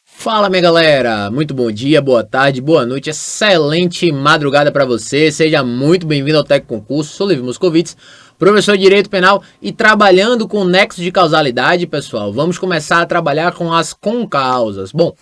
Fala, minha galera, muito bom dia, boa tarde, boa noite, excelente madrugada para você, seja muito bem-vindo ao Tec Concurso. Sou Levi Moscovitz, professor de Direito Penal e trabalhando com nexo de causalidade, pessoal. Vamos começar a trabalhar com as concausas. Bom,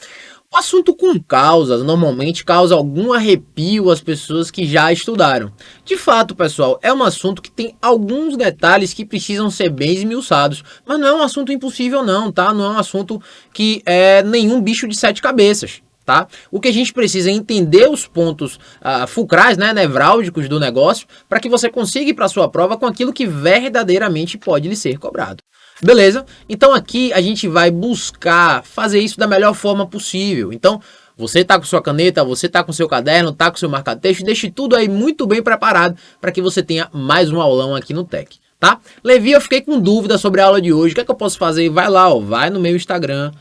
o assunto com causas normalmente causa algum arrepio às pessoas que já estudaram. De fato, pessoal, é um assunto que tem alguns detalhes que precisam ser bem esmiuçados, mas não é um assunto impossível não, tá? Não é um assunto que é nenhum bicho de sete cabeças, tá? O que a gente precisa é entender os pontos fulcrais, né, nevrálgicos do negócio, para que você consiga ir para a sua prova com aquilo que verdadeiramente pode lhe ser cobrado. Beleza? Então aqui a gente vai buscar fazer isso da melhor forma possível. Então, você tá com sua caneta, você tá com seu caderno, tá com seu marca-texto, deixe tudo aí muito bem preparado para que você tenha mais um aulão aqui no Tec, tá? Levi, eu fiquei com dúvida sobre a aula de hoje. O que é que eu posso fazer? Vai lá, ó, vai no meu Instagram,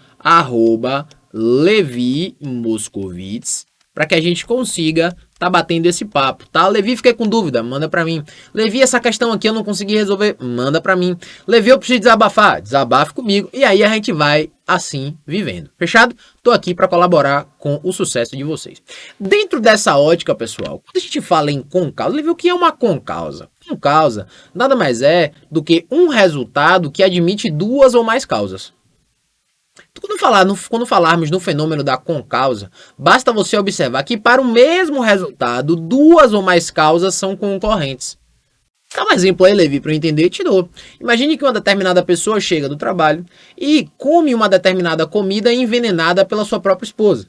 @Levi Moscovitz, para que a gente consiga tá batendo esse papo, tá? Levi, fiquei com dúvida, manda pra mim. Levi, essa questão aqui eu não consegui resolver, manda pra mim. Levi, eu preciso desabafar, desabafe comigo. E aí a gente vai assim vivendo, fechado? Tô aqui para colaborar com o sucesso de vocês. Dentro dessa ótica, pessoal, quando a gente fala em concausa, Levi, o que é uma concausa? Concausa nada mais é do que um resultado que admite duas ou mais causas. Quando falarmos no fenômeno da concausa, basta você observar que para o mesmo resultado, duas ou mais causas são concorrentes. Dá um exemplo aí, Levi, para eu entender e te dou. Imagine que uma determinada pessoa chega do trabalho e come uma determinada comida envenenada pela sua própria esposa.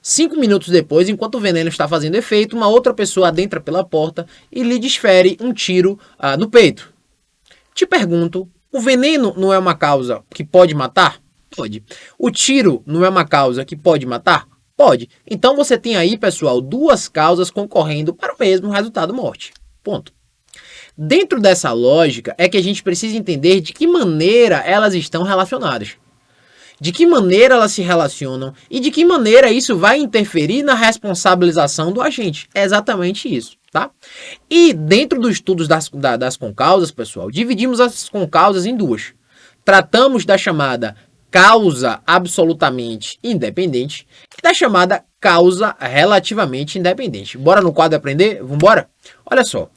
5 minutos depois, enquanto o veneno está fazendo efeito, uma outra pessoa adentra pela porta e lhe desfere um tiro no peito. Te pergunto, o veneno não é uma causa que pode matar? Pode. O tiro não é uma causa que pode matar? Pode. Então você tem aí, pessoal, duas causas concorrendo para o mesmo resultado morte. Ponto. Dentro dessa lógica é que a gente precisa entender de que maneira elas estão relacionadas. De que maneira elas se relacionam e de que maneira isso vai interferir na responsabilização do agente. É exatamente isso, tá? E dentro dos estudos das concausas, pessoal, dividimos as concausas em duas. Tratamos da chamada causa absolutamente independente e da chamada causa relativamente independente. Bora no quadro aprender? Vambora? Olha só.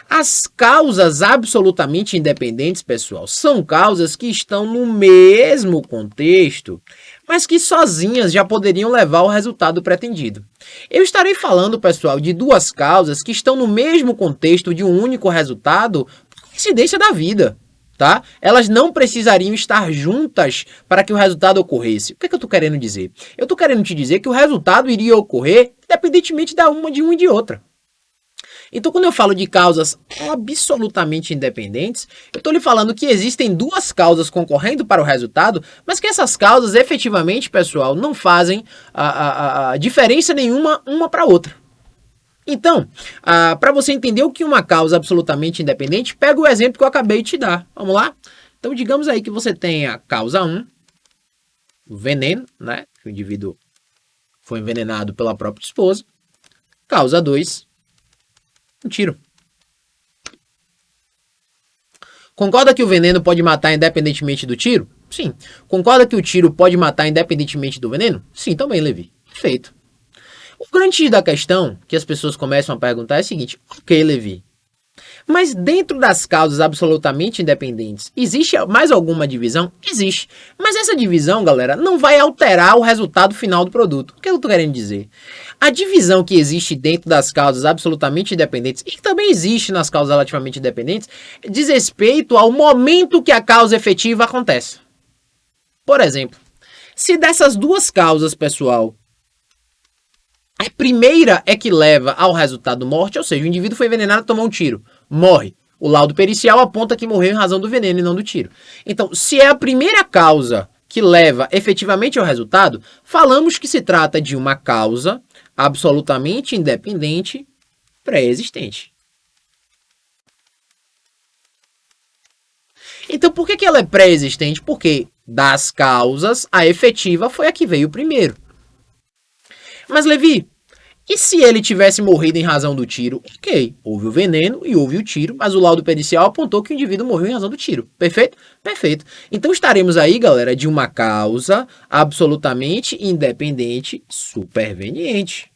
As causas absolutamente independentes, pessoal, são causas que estão no mesmo contexto, mas que sozinhas já poderiam levar ao resultado pretendido. Eu estarei falando, pessoal, de duas causas que estão no mesmo contexto de um único resultado por coincidência da vida. Tá? Elas não precisariam estar juntas para que o resultado ocorresse. O que é que eu estou querendo dizer? Eu estou querendo te dizer que o resultado iria ocorrer independentemente de uma e de outra. Então, quando eu falo de causas absolutamente independentes, eu estou lhe falando que existem duas causas concorrendo para o resultado, mas que essas causas, efetivamente, pessoal, não fazem diferença nenhuma uma para a outra. Então, para você entender o que é uma causa absolutamente independente, pega o exemplo que eu acabei de te dar. Vamos lá? Então, digamos aí que você tenha causa 1, o veneno, né? Que o indivíduo foi envenenado pela própria esposa. Causa 2, um tiro. Concorda que o veneno pode matar independentemente do tiro? Sim. Concorda que o tiro pode matar independentemente do veneno? Sim, também, Levi. Perfeito. O grande da questão que as pessoas começam a perguntar é o seguinte: ok, Levi, mas dentro das causas absolutamente independentes, existe mais alguma divisão? Existe. Mas essa divisão, galera, não vai alterar o resultado final do produto. O que eu estou querendo dizer? A divisão que existe dentro das causas absolutamente independentes, e que também existe nas causas relativamente independentes, diz respeito ao momento que a causa efetiva acontece. Por exemplo, se dessas duas causas, pessoal, a primeira é que leva ao resultado morte, ou seja, o indivíduo foi envenenado, tomou um tiro, morre. O laudo pericial aponta que morreu em razão do veneno e não do tiro. Então, se é a primeira causa que leva efetivamente ao resultado, falamos que se trata de uma causa absolutamente independente pré-existente. Então, por que ela é pré-existente? Porque das causas, a efetiva foi a que veio primeiro. Mas, Levi, E se ele tivesse morrido em razão do tiro? Ok, houve o veneno e houve o tiro, mas o laudo pericial apontou que o indivíduo morreu em razão do tiro. Perfeito? Perfeito. Então estaremos aí, galera, de uma causa absolutamente independente superveniente.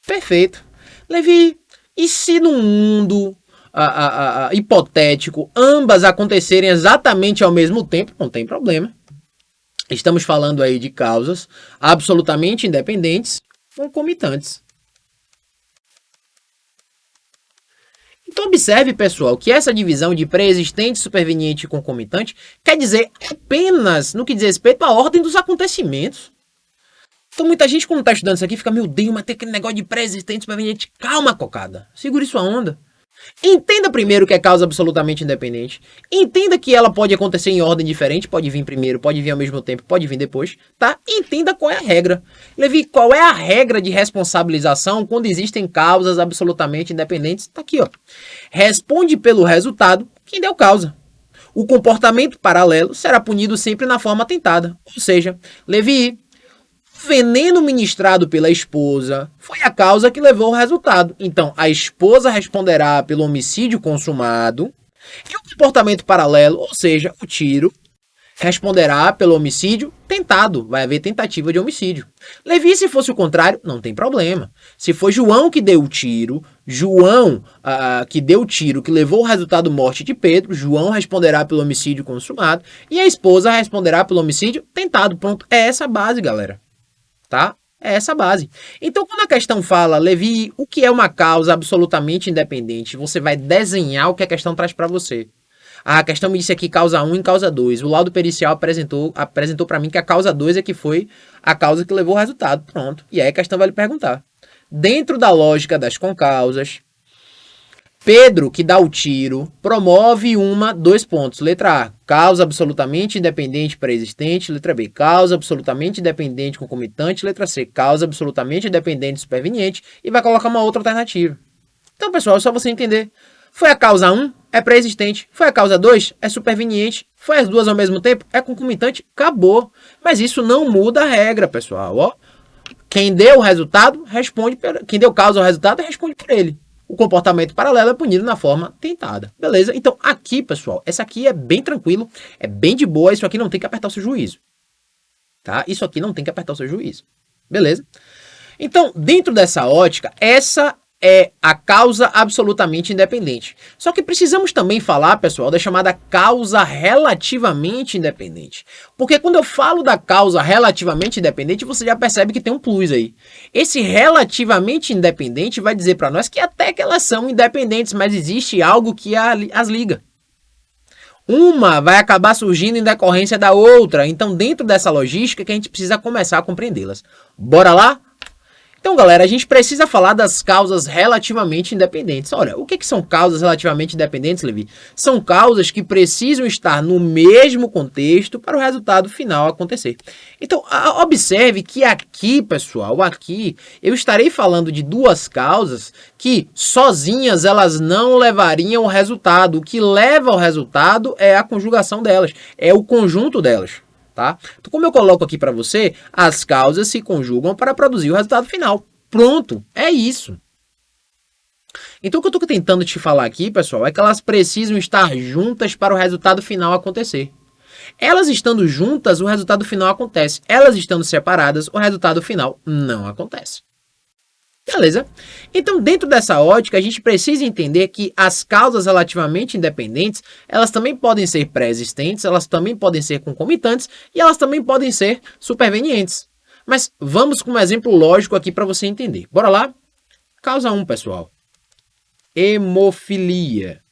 Perfeito. Levi, e se no mundo hipotético ambas acontecerem exatamente ao mesmo tempo? Não tem problema. Estamos falando aí de causas absolutamente independentes, concomitantes. Então observe, pessoal, que essa divisão de pré-existente, superveniente e concomitante quer dizer apenas no que diz respeito à ordem dos acontecimentos. Então muita gente, quando está estudando isso aqui, fica, meu Deus, mas tem aquele negócio de pré-existente, superveniente. Calma, cocada. Segure sua onda. Entenda primeiro que é causa absolutamente independente. Entenda que ela pode acontecer em ordem diferente. Pode vir primeiro, pode vir ao mesmo tempo, pode vir depois, tá? Entenda qual é a regra. Levi, qual é a regra de responsabilização quando existem causas absolutamente independentes? Tá aqui, ó. Responde pelo resultado quem deu causa. O comportamento paralelo será punido sempre na forma tentada. Ou seja, Levi, veneno ministrado pela esposa foi a causa que levou ao resultado. Então, a esposa responderá pelo homicídio consumado e o comportamento paralelo, ou seja, o tiro, responderá pelo homicídio tentado. Vai haver tentativa de homicídio. Levi, se fosse o contrário, não tem problema. Se for João que deu o tiro, João que deu o tiro que levou ao resultado morte de Pedro, João responderá pelo homicídio consumado e a esposa responderá pelo homicídio tentado. Pronto, é essa a base, galera. Tá? É essa a base. Então, quando a questão fala, Levi, o que é uma causa absolutamente independente, você vai desenhar o que a questão traz para você. A questão me disse aqui causa 1 e causa 2. O laudo pericial apresentou para mim que a causa 2 é que foi a causa que levou ao resultado. Pronto. E aí a questão vai lhe perguntar. Dentro da lógica das concausas, Pedro, que dá o tiro, promove dois pontos. Letra A, causa absolutamente independente pré-existente. Letra B, causa absolutamente independente concomitante. Letra C, causa absolutamente independente superveniente. E vai colocar uma outra alternativa. Então, pessoal, é só você entender. Foi a causa 1, é pré-existente. Foi a causa 2, é superveniente. Foi as duas ao mesmo tempo, é concomitante. Acabou. Mas isso não muda a regra, pessoal. Ó, quem deu o resultado, responde. Quem deu causa ao resultado, responde por ele. O comportamento paralelo é punido na forma tentada. Beleza? Então, aqui, pessoal, essa aqui é bem tranquilo, é bem de boa, isso aqui não tem que apertar o seu juízo. Tá? Isso aqui não tem que apertar o seu juízo. Beleza? Então, dentro dessa ótica, essa é a causa absolutamente independente. Só que precisamos também falar, pessoal, da chamada causa relativamente independente. Porque quando eu falo da causa relativamente independente, você já percebe que tem um plus aí. Esse relativamente independente vai dizer para nós que até que elas são independentes, mas existe algo que as liga. Uma vai acabar surgindo em decorrência da outra. Então, dentro dessa logística que a gente precisa começar a compreendê-las. Bora lá? Então, galera, a gente precisa falar das causas relativamente independentes. Olha, o que são causas relativamente independentes, Levi? São causas que precisam estar no mesmo contexto para o resultado final acontecer. Então, observe que aqui, pessoal, aqui eu estarei falando de duas causas que sozinhas elas não levariam ao resultado. O que leva ao resultado é a conjugação delas, é o conjunto delas. Tá? Então, como eu coloco aqui para você, as causas se conjugam para produzir o resultado final. Pronto, é isso. Então, o que eu estou tentando te falar aqui, pessoal, é que elas precisam estar juntas para o resultado final acontecer. Elas estando juntas, o resultado final acontece. Elas estando separadas, o resultado final não acontece. Beleza? Então, dentro dessa ótica, a gente precisa entender que as causas relativamente independentes, elas também podem ser pré-existentes, elas também podem ser concomitantes e elas também podem ser supervenientes. Mas vamos com um exemplo lógico aqui para você entender. Bora lá? Causa 1, pessoal. Hemofilia.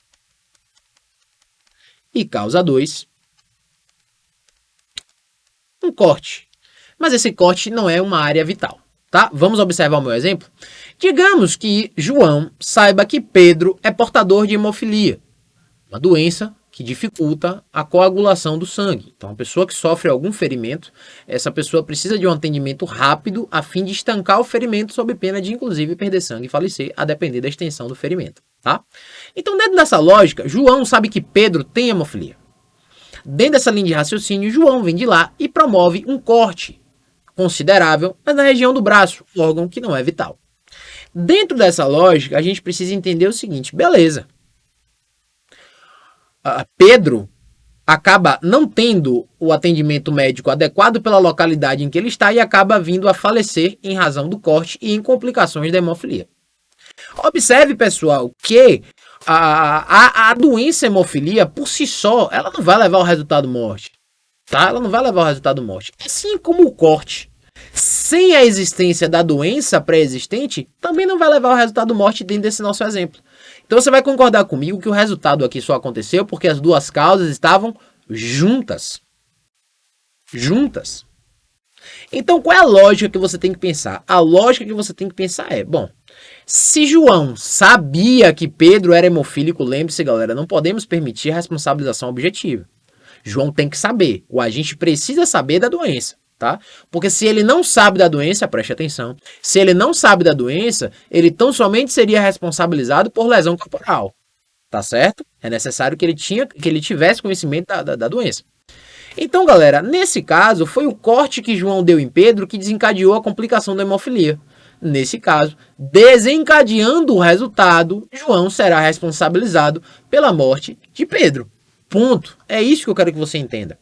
E causa 2. Um corte. Mas esse corte não é uma área vital. Tá? Vamos observar o meu exemplo? Digamos que João saiba que Pedro é portador de hemofilia, uma doença que dificulta a coagulação do sangue. Então, a pessoa que sofre algum ferimento, essa pessoa precisa de um atendimento rápido a fim de estancar o ferimento sob pena de, inclusive, perder sangue e falecer, a depender da extensão do ferimento. Tá? Então, dentro dessa lógica, João sabe que Pedro tem hemofilia. Dentro dessa linha de raciocínio, João vem de lá e promove um corte considerável, mas na região do braço, um órgão que não é vital. Dentro dessa lógica, a gente precisa entender o seguinte, beleza. Pedro acaba não tendo o atendimento médico adequado pela localidade em que ele está e acaba vindo a falecer em razão do corte e em complicações da hemofilia. Observe, pessoal, que a doença hemofilia, por si só, ela não vai levar ao resultado morte. Tá? Ela não vai levar ao resultado morte. Assim como o corte, sem a existência da doença pré-existente, também não vai levar ao resultado morte dentro desse nosso exemplo. Então você vai concordar comigo que o resultado aqui só aconteceu porque as duas causas estavam juntas. Juntas. Então qual é a lógica que você tem que pensar? A lógica que você tem que pensar é, bom, se João sabia que Pedro era hemofílico, lembre-se, galera, não podemos permitir responsabilização objetiva. João tem que saber, o agente precisa saber da doença, tá? Porque se ele não sabe da doença, preste atenção, se ele não sabe da doença, ele tão somente seria responsabilizado por lesão corporal, tá certo? É necessário que ele tivesse conhecimento da doença. Então, galera, nesse caso, foi o corte que João deu em Pedro que desencadeou a complicação da hemofilia. Nesse caso, desencadeando o resultado, João será responsabilizado pela morte de Pedro. Ponto. É isso que eu quero que você entenda.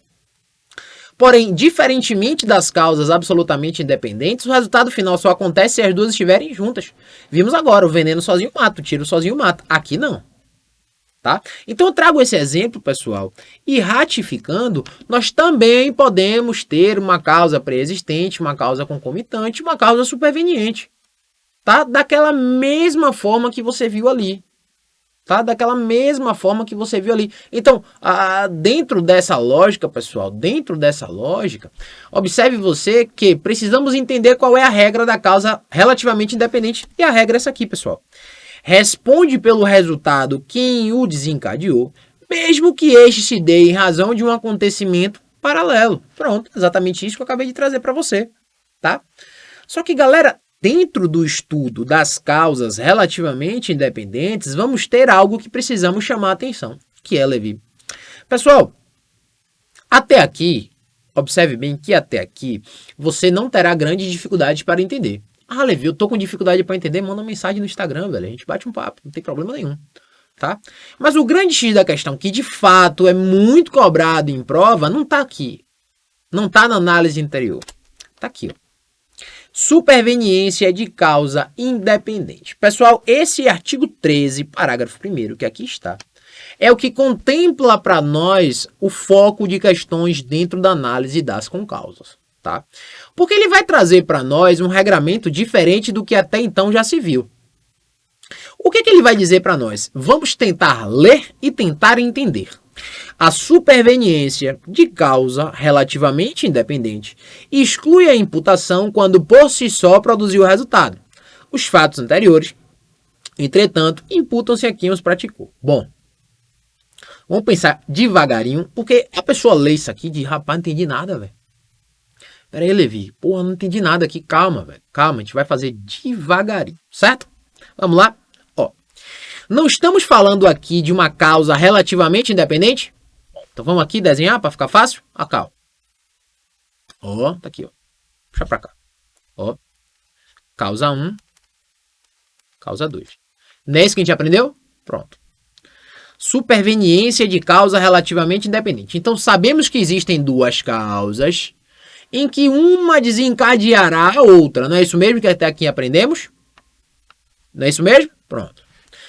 Porém, diferentemente das causas absolutamente independentes, o resultado final só acontece se as duas estiverem juntas. Vimos agora, o veneno sozinho mata, o tiro sozinho mata. Aqui não. Tá? Então eu trago esse exemplo, pessoal, e ratificando, nós também podemos ter uma causa pré-existente, uma causa concomitante, uma causa superveniente. Tá? Daquela mesma forma que você viu ali. Tá? Daquela mesma forma que você viu ali. Então, dentro dessa lógica, pessoal, dentro dessa lógica, observe você que precisamos entender qual é a regra da causa relativamente independente. E a regra é essa aqui, pessoal. Responde pelo resultado quem o desencadeou, mesmo que este se dê em razão de um acontecimento paralelo. Pronto, exatamente isso que eu acabei de trazer para você, tá? Só que, galera, dentro do estudo das causas relativamente independentes, vamos ter algo que precisamos chamar a atenção, que é, Levi. Pessoal, até aqui, observe bem que até aqui, você não terá grande dificuldade para entender. Ah, Levi, eu tô com dificuldade para entender, manda uma mensagem no Instagram, velho, a gente bate um papo, não tem problema nenhum, tá? Mas o grande X da questão, que de fato é muito cobrado em prova, não tá aqui. Não tá na análise interior. Tá aqui, ó. Superveniência de causa independente. Pessoal, esse artigo 13, parágrafo 1º, que aqui está, é o que contempla para nós o foco de questões dentro da análise das concausas, tá? Porque ele vai trazer para nós um regramento diferente do que até então já se viu. O que ele vai dizer para nós? Vamos tentar ler e tentar entender. A superveniência de causa relativamente independente exclui a imputação quando por si só produziu o resultado. Os fatos anteriores, entretanto, imputam-se a quem os praticou. Bom, vamos pensar devagarinho, porque a pessoa lê isso aqui de rapaz, não entendi nada, velho. Pera aí, Levi, porra, não entendi nada aqui, calma, velho, calma, a gente vai fazer devagarinho, certo? Vamos lá? Ó, não estamos falando aqui de uma causa relativamente independente? Então vamos aqui desenhar para ficar fácil? Ah, calma. Ó, tá aqui, ó. Puxa para cá. Ó. Causa 1, causa 2. Não é isso que a gente aprendeu? Pronto. Superveniência de causa relativamente independente. Então sabemos que existem duas causas em que uma desencadeará a outra. Não é isso mesmo que até aqui aprendemos? Não é isso mesmo? Pronto.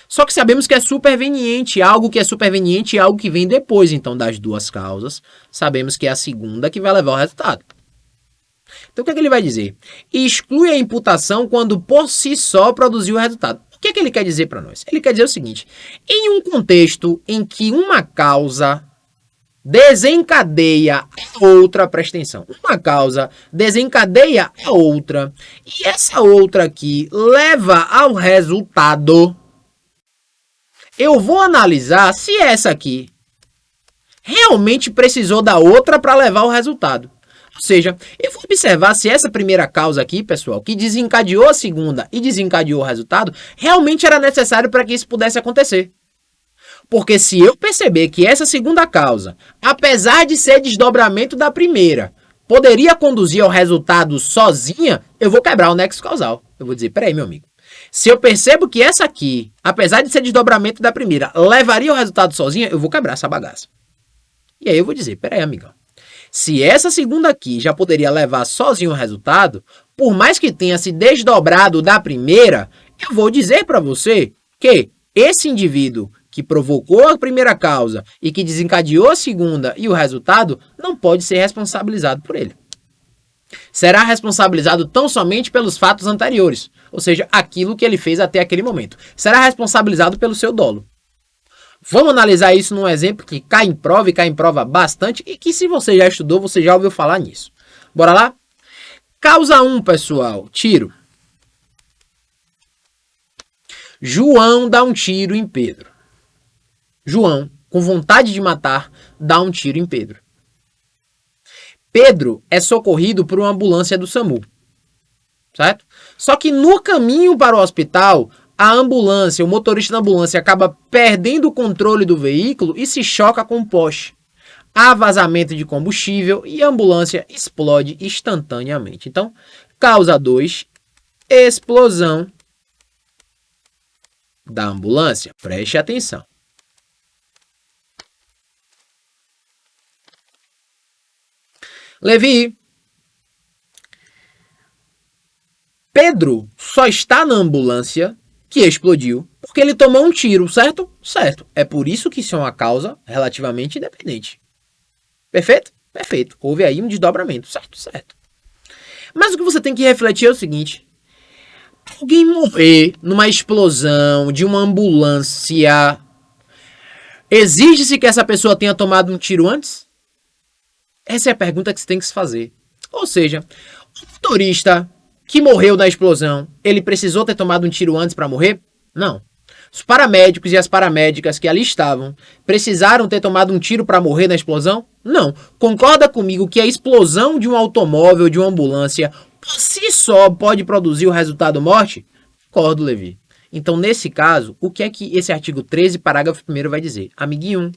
Só que sabemos que é superveniente, algo que é superveniente é algo que vem depois, então, das duas causas. Sabemos que é a segunda que vai levar ao resultado. Então, o que ele vai dizer? Exclui a imputação quando por si só produziu o resultado. O que ele quer dizer para nós? Ele quer dizer o seguinte, em um contexto em que uma causa desencadeia a outra, presta atenção, uma causa desencadeia a outra, e essa outra aqui leva ao resultado, eu vou analisar se essa aqui realmente precisou da outra para levar ao resultado. Ou seja, eu vou observar se essa primeira causa aqui, pessoal, que desencadeou a segunda e desencadeou o resultado, realmente era necessário para que isso pudesse acontecer. Porque se eu perceber que essa segunda causa, apesar de ser desdobramento da primeira, poderia conduzir ao resultado sozinha, eu vou quebrar o nexo causal. Eu vou dizer, peraí, meu amigo. Se eu percebo que essa aqui, apesar de ser desdobramento da primeira, levaria ao resultado sozinha, eu vou quebrar essa bagaça. E aí eu vou dizer, peraí, amigão. Se essa segunda aqui já poderia levar sozinho o resultado, por mais que tenha se desdobrado da primeira, eu vou dizer para você que esse indivíduo que provocou a primeira causa e que desencadeou a segunda e o resultado não pode ser responsabilizado por ele. Será responsabilizado tão somente pelos fatos anteriores, ou seja, aquilo que ele fez até aquele momento. Será responsabilizado pelo seu dolo. Vamos analisar isso num exemplo que cai em prova e cai em prova bastante e que se você já estudou, você já ouviu falar nisso. Bora lá? Causa 1, pessoal, tiro. João dá um tiro em Pedro. João, com vontade de matar, dá um tiro em Pedro. Pedro é socorrido por uma ambulância do SAMU, certo? Só que no caminho para o hospital, a ambulância, o motorista da ambulância acaba perdendo o controle do veículo e se choca com um poste. Há vazamento de combustível e a ambulância explode instantaneamente. Então, causa 2, explosão da ambulância. Preste atenção. Levi, Pedro só está na ambulância que explodiu porque ele tomou um tiro, certo? Certo. É por isso que isso é uma causa relativamente independente. Perfeito? Perfeito. Houve aí um desdobramento, certo? Certo. Mas o que você tem que refletir é o seguinte. Alguém morrer numa explosão de uma ambulância, exige-se que essa pessoa tenha tomado um tiro antes? Essa é a pergunta que você tem que se fazer. Ou seja, o motorista que morreu na explosão, ele precisou ter tomado um tiro antes para morrer? Não. Os paramédicos e as paramédicas que ali estavam precisaram ter tomado um tiro para morrer na explosão? Não. Concorda comigo que a explosão de um automóvel, de uma ambulância, por si só pode produzir o resultado morte? Concordo, Levi. Então, nesse caso, o que é que esse artigo 13, parágrafo 1º vai dizer? Amiguinho,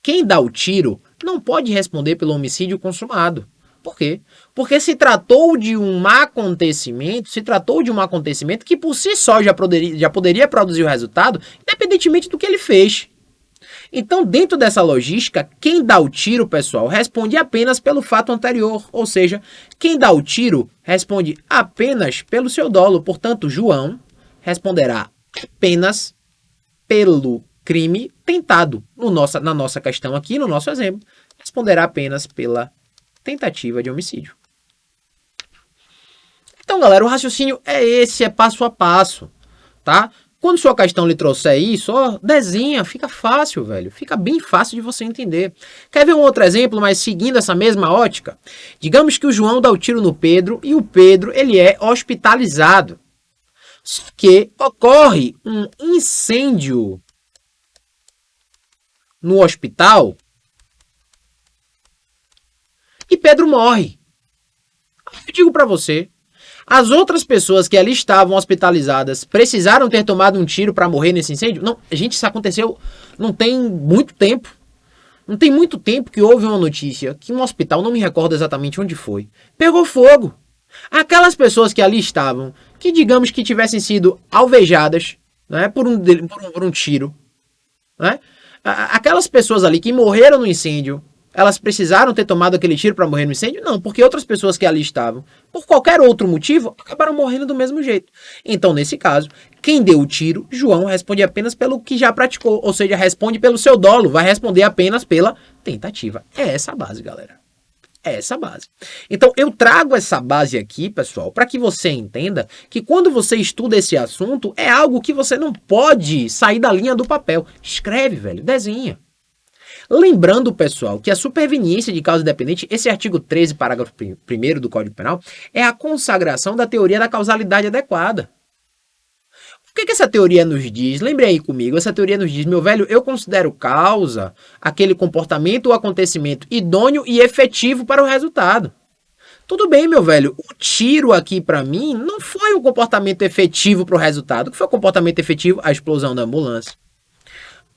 quem dá o tiro não pode responder pelo homicídio consumado. Por quê? Porque se tratou de um acontecimento, que por si só já poderia produzir o resultado, independentemente do que ele fez. Então, dentro dessa logística, quem dá o tiro, pessoal, responde apenas pelo fato anterior. Ou seja, quem dá o tiro responde apenas pelo seu dolo. Portanto, João responderá apenas pelo crime tentado. Na nossa questão aqui, no nosso exemplo, responderá apenas pela tentativa de homicídio. Então, galera, o raciocínio é esse, é passo a passo, tá? Quando sua questão lhe trouxer isso, ó, desenha, fica fácil, velho. Fica bem fácil de você entender. Quer ver um outro exemplo, mas seguindo essa mesma ótica? Digamos que o João dá o tiro no Pedro e o Pedro, ele é hospitalizado. Só que ocorre um incêndio no hospital e Pedro morre. Eu digo para você, as outras pessoas que ali estavam hospitalizadas precisaram ter tomado um tiro para morrer nesse incêndio? Não, gente, isso aconteceu não tem muito tempo. Não tem muito tempo que houve uma notícia que um hospital, não me recordo exatamente onde foi, pegou fogo. Aquelas pessoas que ali estavam, que digamos que tivessem sido alvejadas, né, por um tiro, né? Aquelas pessoas ali que morreram no incêndio, elas precisaram ter tomado aquele tiro para morrer no incêndio? Não, porque outras pessoas que ali estavam, por qualquer outro motivo, acabaram morrendo do mesmo jeito. Então, nesse caso, quem deu o tiro, João, responde apenas pelo que já praticou, ou seja, responde pelo seu dolo, vai responder apenas pela tentativa. É essa a base, galera. É essa a base. Então, eu trago essa base aqui, pessoal, para que você entenda que quando você estuda esse assunto, é algo que você não pode sair da linha do papel. Escreve, velho, desenha. Lembrando, pessoal, que a superveniência de causa independente, esse artigo 13, parágrafo 1º do Código Penal, é a consagração da teoria da causalidade adequada. O que essa teoria nos diz? Lembre aí comigo, essa teoria nos diz, meu velho, eu considero causa aquele comportamento ou acontecimento idôneo e efetivo para o resultado. Tudo bem, meu velho, o tiro aqui para mim não foi um comportamento efetivo para o resultado. O que foi o comportamento efetivo? A explosão da ambulância.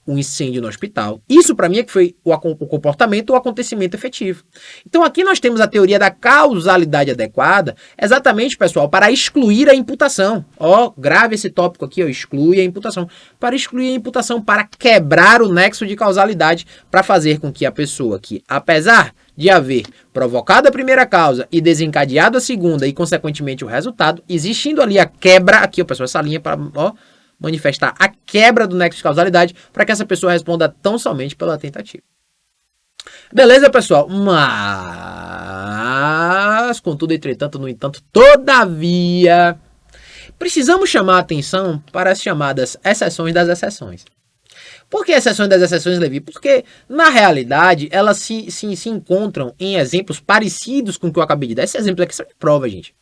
o incêndio no hospital. Isso para mim é que foi o comportamento, o acontecimento efetivo. Então aqui nós temos a teoria da causalidade adequada, exatamente, pessoal, para excluir a imputação. Ó, grave esse tópico aqui, ó, exclui a imputação. Para excluir a imputação, para quebrar o nexo de causalidade, para fazer com que a pessoa que, apesar de haver provocado a primeira causa e desencadeado a segunda e, consequentemente, o resultado, existindo ali a quebra, aqui, ó, pessoal, essa linha para, ó, manifestar a quebra do nexo de causalidade para que essa pessoa responda tão somente pela tentativa. Beleza, pessoal? Mas, contudo, entretanto, no entanto, todavia, precisamos chamar a atenção para as chamadas exceções das exceções. Por que exceções das exceções, Levi? Porque, na realidade, elas se encontram em exemplos parecidos com o que eu acabei de dar. Esse exemplo aqui são de prova, gente.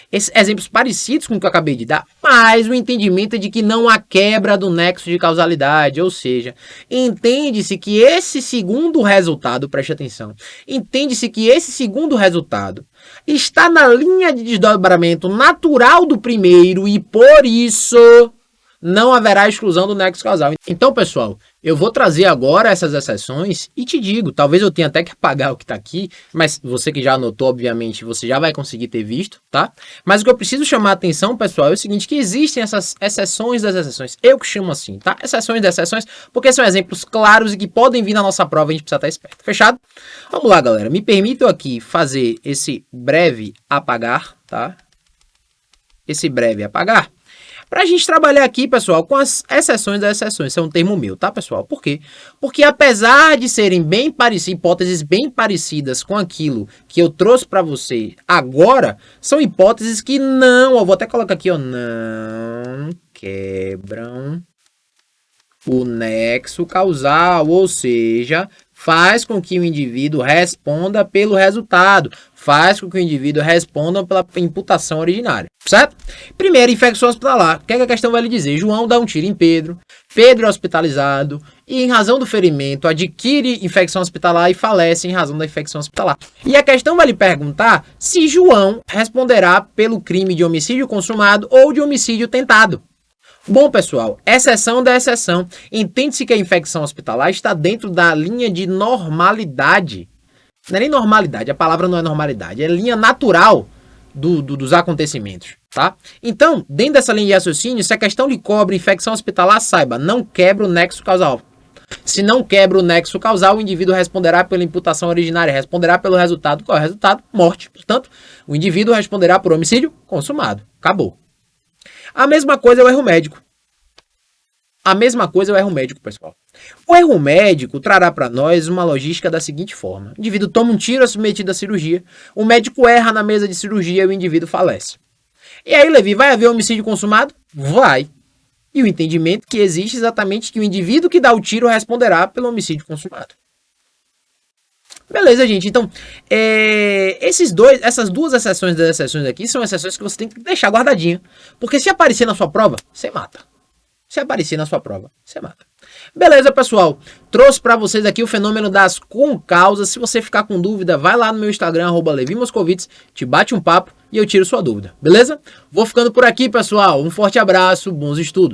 Esses exemplos parecidos com o que eu acabei de dar, mas o entendimento é de que não há quebra do nexo de causalidade, ou seja, entende-se que esse segundo resultado, preste atenção, entende-se que esse segundo resultado está na linha de desdobramento natural do primeiro e por isso não haverá exclusão do nexo causal. Então, pessoal, eu vou trazer agora essas exceções e te digo, talvez eu tenha até que apagar o que está aqui, mas você que já anotou, obviamente, você já vai conseguir ter visto, tá? Mas o que eu preciso chamar a atenção, pessoal, é o seguinte, que existem essas exceções das exceções. Eu que chamo assim, tá? Exceções das exceções, porque são exemplos claros e que podem vir na nossa prova, a gente precisa estar esperto. Fechado? Vamos lá, galera. Me permitam aqui fazer esse breve apagar, tá? Esse breve apagar. Para a gente trabalhar aqui, pessoal, com as exceções das exceções. Isso é um termo meu, tá, pessoal? Por quê? Porque apesar de serem bem parecidas, hipóteses bem parecidas com aquilo que eu trouxe para você agora, são hipóteses que não, eu vou até colocar aqui, ó, não quebram o nexo causal, ou seja, faz com que o indivíduo responda pelo resultado, faz com que o indivíduo responda pela imputação originária, certo? Primeiro, infecção hospitalar. O que é que a questão vai lhe dizer? João dá um tiro em Pedro, Pedro é hospitalizado e, em razão do ferimento, adquire infecção hospitalar e falece em razão da infecção hospitalar. E a questão vai lhe perguntar se João responderá pelo crime de homicídio consumado ou de homicídio tentado. Bom, pessoal, exceção da exceção. Entende-se que a infecção hospitalar está dentro da linha de normalidade. Não é nem normalidade, a palavra não é normalidade, é linha natural dos acontecimentos, tá? Então, dentro dessa linha de raciocínio, se a questão lhe cobre infecção hospitalar, saiba, não quebra o nexo causal. Se não quebra o nexo causal, o indivíduo responderá pela imputação originária, responderá pelo resultado. Qual é o resultado? Morte. Portanto, o indivíduo responderá por homicídio consumado. Acabou. A mesma coisa é o erro médico. A mesma coisa é o erro médico, pessoal. O erro médico trará para nós uma logística da seguinte forma. O indivíduo toma um tiro, é submetido à cirurgia. O médico erra na mesa de cirurgia e o indivíduo falece. E aí, Levi, vai haver homicídio consumado? Vai. E o entendimento que existe exatamente que o indivíduo que dá o tiro responderá pelo homicídio consumado. Beleza, gente. Então, essas duas exceções das exceções aqui são exceções que você tem que deixar guardadinha. Porque se aparecer na sua prova, você mata. Se aparecer na sua prova, você mata. Beleza, pessoal? Trouxe para vocês aqui o fenômeno das concausas. Se você ficar com dúvida, vai lá no meu Instagram, @LeviMoscovitz, te bate um papo e eu tiro sua dúvida. Beleza? Vou ficando por aqui, pessoal. Um forte abraço, bons estudos.